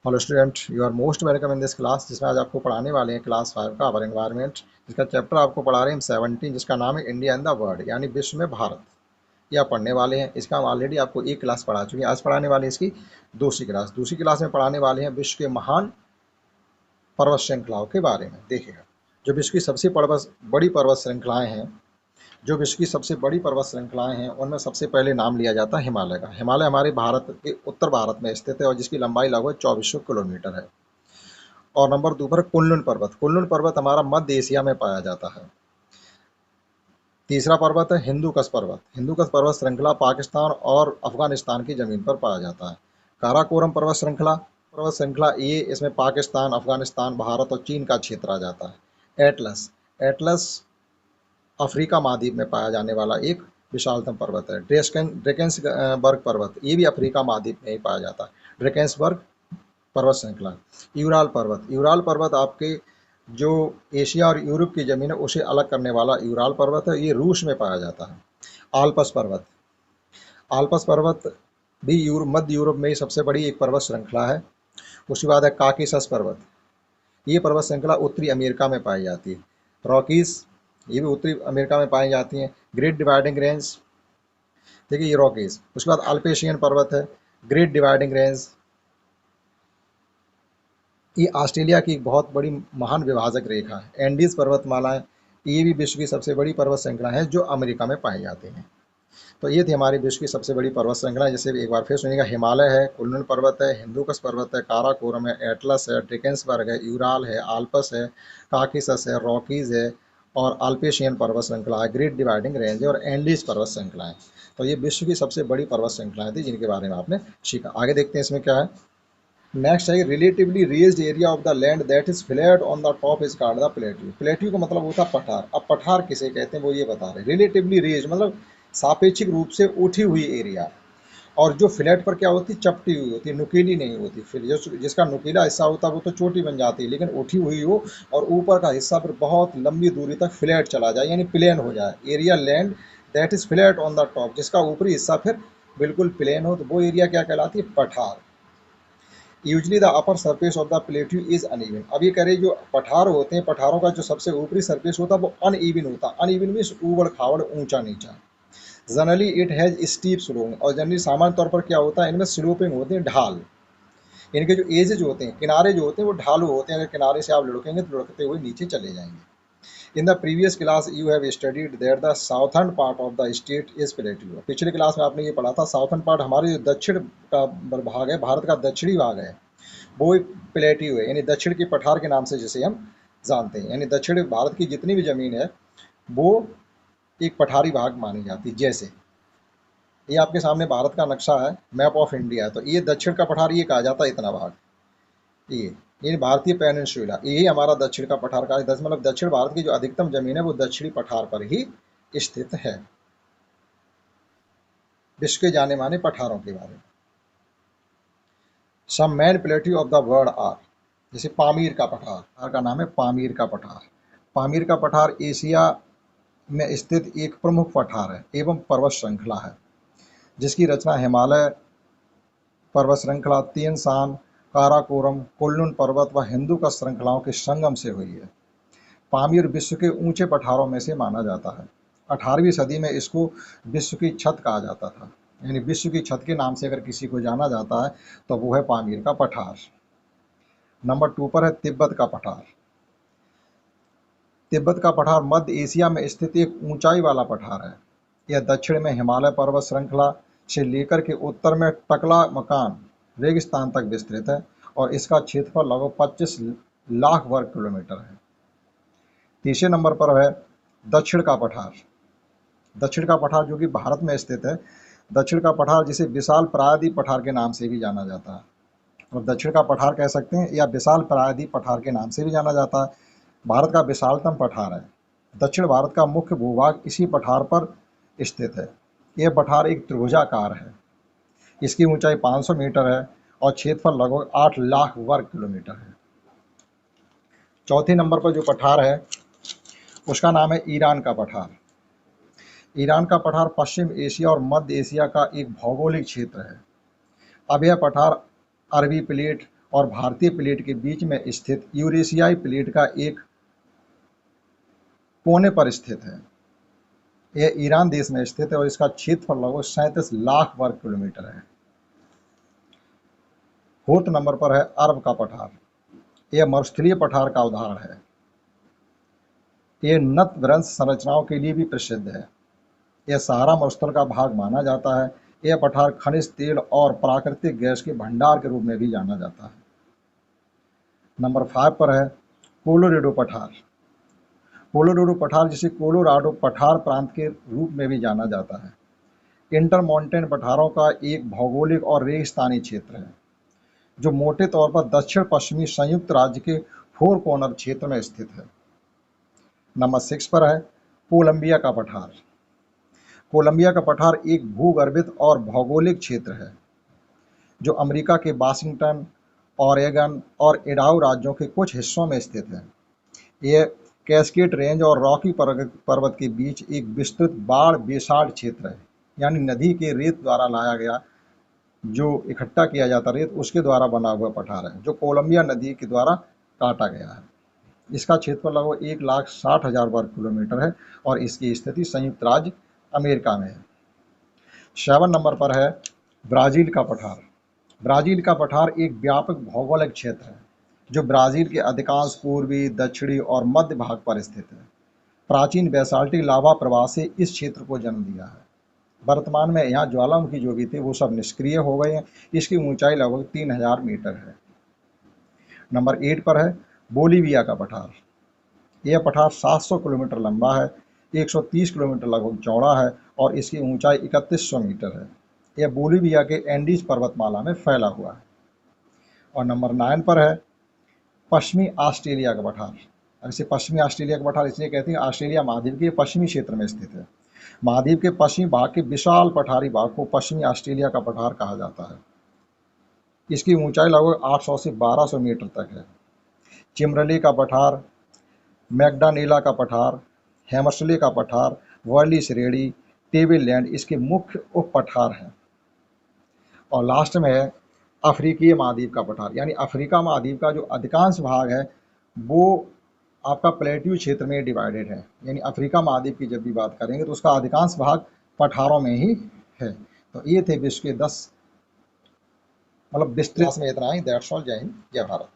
Hello student, you are most welcome in this class, जिसमें आज आपको पढ़ाने वाले हैं क्लास 5 का अवर एनवायरनमेंट। जिसका चैप्टर आपको पढ़ा रहे हैं 17, जिसका नाम है इंडिया इन द वर्ल्ड, यानी विश्व में भारत। ये आप पढ़ने वाले हैं। इसका हम ऑलरेडी आपको एक क्लास पढ़ा चुके हैं। आज पढ़ाने वाले हैं इसकी दूसरी क्लास में पढ़ाने वाले हैं विश्व के महान पर्वत श्रृंखलाओं के बारे में। देखिएगा, जो विश्व की सबसे बड़ी पर्वत श्रृंखलाएं हैं, जो विश्व की सबसे बड़ी पर्वत श्रृंखलाएं हैं, उनमें सबसे पहले नाम लिया जाता है हिमालय का। हिमालय हमारे भारत के उत्तर भारत में स्थित है और जिसकी लंबाई लगभग 2400 किलोमीटर है। और नंबर 2 पर कुनलुन पर्वत। कुनलुन पर्वत हमारा मध्य एशिया में पाया जाता है। तीसरा पर्वत है हिंदूकश पर्वत। हिंदूकश पर्वत श्रृंखला पाकिस्तान और अफगानिस्तान की जमीन पर पाया जाता है। काराकोरम पर्वत श्रृंखला ये, इसमें पाकिस्तान, अफगानिस्तान, भारत और चीन का क्षेत्र आ जाता है। एटलस एटलस अफ्रीका महाद्वीप में पाया जाने वाला एक विशालतम पर्वत है। ड्रेकेंसबर्ग पर्वत, ये भी अफ्रीका महाद्वीप में ही पाया जाता है। ड्रेकेंसबर्ग पर्वत श्रृंखला। यूराल पर्वत आपके जो एशिया और यूरोप की ज़मीन है उसे अलग करने वाला यूराल पर्वत है। ये रूस में पाया जाता है। आल्पस पर्वत भी मध्य यूरोप में ही सबसे बड़ी एक पर्वत श्रृंखला है। उसके बाद है काकेशस पर्वत। ये पर्वत श्रृंखला उत्तरी अमेरिका में पाई जाती है। रॉकीज, ये भी उत्तरी अमेरिका में पाई जाती हैं। ग्रेट डिवाइडिंग रेंज, देखिए ये रॉकीज। उसके बाद अल्पेशियन पर्वत है। ग्रेट डिवाइडिंग रेंज, ये ऑस्ट्रेलिया की एक बहुत बड़ी महान विभाजक रेखा है। एंडीज पर्वतमालाएं, ये भी विश्व की सबसे बड़ी पर्वत श्रृंखला है जो अमेरिका में पाई जाती हैं। तो ये थी हमारी विश्व की सबसे बड़ी पर्वत श्रृंखला। जैसे एक बार फिर सुनिएगा, हिमालय है, कुनलुन पर्वत है, हिंदूकश पर्वत है, काराकोरम है, एटलस है, ड्रेकेंसबर्ग है, यूराल है, आल्पस है, काकेशस है, रॉकीज है और अल्पेशियन पर्वत श्रृंखला है, ग्रेट डिवाइडिंग रेंज है और एंडीज पर्वत श्रृंखला है। तो ये विश्व की सबसे बड़ी पर्वत श्रृंखलाएं थी जिनके बारे में आपने सीखा। आगे देखते हैं इसमें क्या है। नेक्स्ट है relatively raised area of the land that is flat on the top is called the plateau. Plateau का मतलब होता है पठार। अब पठार किसे कहते हैं वो ये बता रहे। रिलेटिवली रेज्ड मतलब सापेक्षिक रूप से उठी हुई एरिया। और जो फ्लैट पर क्या होती, चपटी हुई होती, नुकीली नहीं होती। फिर जिसका नुकीला हिस्सा होता है वो तो चोटी बन जाती है, लेकिन उठी हुई हो और ऊपर का हिस्सा फिर बहुत लंबी दूरी तक फ्लैट चला जाए, यानी प्लेन हो जाए। Area land that is flat on the top, जिसका ऊपरी हिस्सा फिर बिल्कुल प्लेन हो, तो वो एरिया क्या कहलाती है, पठार। Usually the upper surface of the plateau is uneven. अब ये कह रहे जो पठार होते हैं, पठारों का जो सबसे ऊपरी सरफेस होता है वो अनइवन होता है। अनइवन मीन्स ऊबड़ खाबड़, ऊंचा नीचा। Generally it has steep sloping, और जनरली सामान्य तौर पर क्या होता है, इनमें स्लोपिंग होते हैं, ढाल। इनके जो एजेज होते हैं, किनारे जो होते हैं वो ढालू होते हैं। अगर किनारे से आप लुढ़केंगे तो लुढ़कते हुए नीचे चले जाएंगे। In the previous class you have studied that the southern part of the state is plateau. पिछले क्लास में आपने ये पढ़ा था, साउथर्न पार्ट हमारे जो दक्षिण का भाग है, भारत का दक्षिणी भाग है, वो एक प्लेट्यू है, यानी दक्षिण के पठार के नाम से जिसे हम जानते हैं। यानी दक्षिण भारत की जितनी भी जमीन है वो एक पठारी भाग मानी जाती है। जैसे ये आपके सामने भारत का नक्शा है, मैप ऑफ इंडिया है, तो ये दक्षिण का पठार ये कहा जाता है, इतना भाग ये भारतीय पेनिनसुला, यही हमारा दक्षिण का पठार का मतलब दक्षिण भारत की जो अधिकतम जमीन है वो दक्षिणी पठार पर ही स्थित है। विश्व के जाने माने पठारों के बारे में। Some main plateau of the world are, जैसे पामीर का पठार का नाम है पामीर का पठार। पामीर का पठार एशिया में स्थित एक प्रमुख पठार है एवं पर्वत श्रृंखला है, जिसकी रचना हिमालय पर्वत श्रृंखला, तीन शान, काराकोरम, कुनलुन पर्वत व हिंदूकश श्रृंखलाओं के संगम से हुई है। पामीर विश्व के ऊंचे पठारों में से माना जाता है। 18वीं सदी में इसको विश्व की छत कहा जाता था, यानी विश्व की छत के नाम से अगर किसी को जाना जाता है तो वो है पामीर का पठार। नंबर 2 पर है तिब्बत का पठार। तिब्बत का पठार मध्य एशिया में स्थित एक ऊंचाई वाला पठार है। यह दक्षिण में हिमालय पर्वत श्रृंखला से लेकर के उत्तर में टकला मकान रेगिस्तान तक विस्तृत है और इसका क्षेत्रफल लगभग 25 लाख वर्ग किलोमीटर है। तीसरे नंबर पर है दक्षिण का पठार। दक्षिण का पठार जो कि भारत में स्थित है। दक्षिण का पठार जिसे विशाल प्रायद्वीप पठार के नाम से भी जाना जाता है, और दक्षिण का पठार कह सकते हैं या विशाल प्रायद्वीप पठार के नाम से भी जाना जाता है। भारत का विशालतम पठार है। दक्षिण भारत का मुख्य भूभाग इसी पठार पर स्थित है। यह पठार एक त्रिभुजाकार है। इसकी ऊंचाई 500 मीटर है और क्षेत्रफल लगभग 8 लाख वर्ग किलोमीटर है। चौथे नंबर पर जो पठार है उसका नाम है ईरान का पठार। ईरान का पठार पश्चिम एशिया और मध्य एशिया का एक भौगोलिक क्षेत्र है। अब यह पठार अरबी प्लेट और भारतीय प्लेट के बीच में स्थित यूरेशियाई प्लेट का एक कोने पर स्थित है। यह ईरान देश में स्थित है और इसका क्षेत्रफल लगभग 37 लाख वर्ग किलोमीटर है। 4th नंबर पर है अरब का पठार। यह मरुस्थलीय पठार का उदाहरण है। यह नतभ्रंश संरचनाओं के लिए भी प्रसिद्ध है। यह सहारा मरुस्थल का भाग माना जाता है। यह पठार खनिज तेल और प्राकृतिक गैस के भंडार के रूप में भी जाना जाता है। नंबर 5 पर है कोलोराडो पठार। कोलोराडो पठार, जिसे कोलोराडो पठार प्रांत के रूप में भी जाना जाता है, इंटरमॉन्टेन पठारों का एक भौगोलिक और रेगिस्तानी क्षेत्र है जो मोटे तौर पर दक्षिण पश्चिमी संयुक्त राज्य के फोर कॉर्नर क्षेत्र में स्थित है। नंबर 6 पर है कोलंबिया का पठार। कोलंबिया का पठार एक भूगर्भित और भौगोलिक क्षेत्र है जो अमेरिका के वाशिंगटन, ओरेगन और इडाहो राज्यों के कुछ हिस्सों में स्थित है। यह कैस्केड रेंज और रॉकी पर्वत के बीच एक विस्तृत बाढ़ बेसाल्ट क्षेत्र है, यानी नदी के रेत द्वारा लाया गया जो इकट्ठा किया जाता रेत, उसके द्वारा बना हुआ पठार है जो कोलंबिया नदी के द्वारा काटा गया है। इसका क्षेत्रफल लगभग 1,60,000 वर्ग किलोमीटर है और इसकी स्थिति संयुक्त राज्य अमेरिका में है। 7 नंबर पर है ब्राज़ील का पठार। ब्राज़ील का पठार एक व्यापक भौगोलिक क्षेत्र है जो ब्राज़ील के अधिकांश पूर्वी, दक्षिणी और मध्य भाग पर स्थित है। प्राचीन बेसाल्टिक लावा प्रवाह से इस क्षेत्र को जन्म दिया है। वर्तमान में यहाँ ज्वालामुखी जो भी थे वो सब निष्क्रिय हो गए हैं। इसकी ऊंचाई लगभग 3,000 मीटर है। नंबर 8 पर है बोलीविया का पठार। यह पठार 700 किलोमीटर लंबा है, 130 किलोमीटर लगभग चौड़ा है और इसकी ऊंचाई 3100 मीटर है। यह बोलीविया के एंडीज पर्वतमाला में फैला हुआ है। और नंबर 9 पर है पश्चिमी ऑस्ट्रेलिया का पठार। इसे पश्चिमी ऑस्ट्रेलिया का पठार इसलिए कहते हैं, ऑस्ट्रेलिया महाद्वीप के पश्चिमी क्षेत्र में स्थित है। महाद्वीप के पश्चिमी भाग के विशाल पठारी भाग को पश्चिमी ऑस्ट्रेलिया का पठार कहा जाता है। इसकी ऊंचाई लगभग 800 से 1200 मीटर तक है। चिमरले का पठार, मैकडानेला का पठार, हैमर्सले का पठार, वर्ली श्रेणी, टेबल लैंड इसके मुख्य उप पठार हैं। और लास्ट में है अफ्रीकीय महाद्वीप का पठार, यानी अफ्रीका महाद्वीप का जो अधिकांश भाग है वो आपका प्लेट्यू क्षेत्र में डिवाइडेड है। यानी अफ्रीका महाद्वीप की जब भी बात करेंगे तो उसका अधिकांश भाग पठारों में ही है। तो ये थे विश्व के 10 मतलब विस्तृत में इतना ही। That's all. जय हिंद, जय भारत।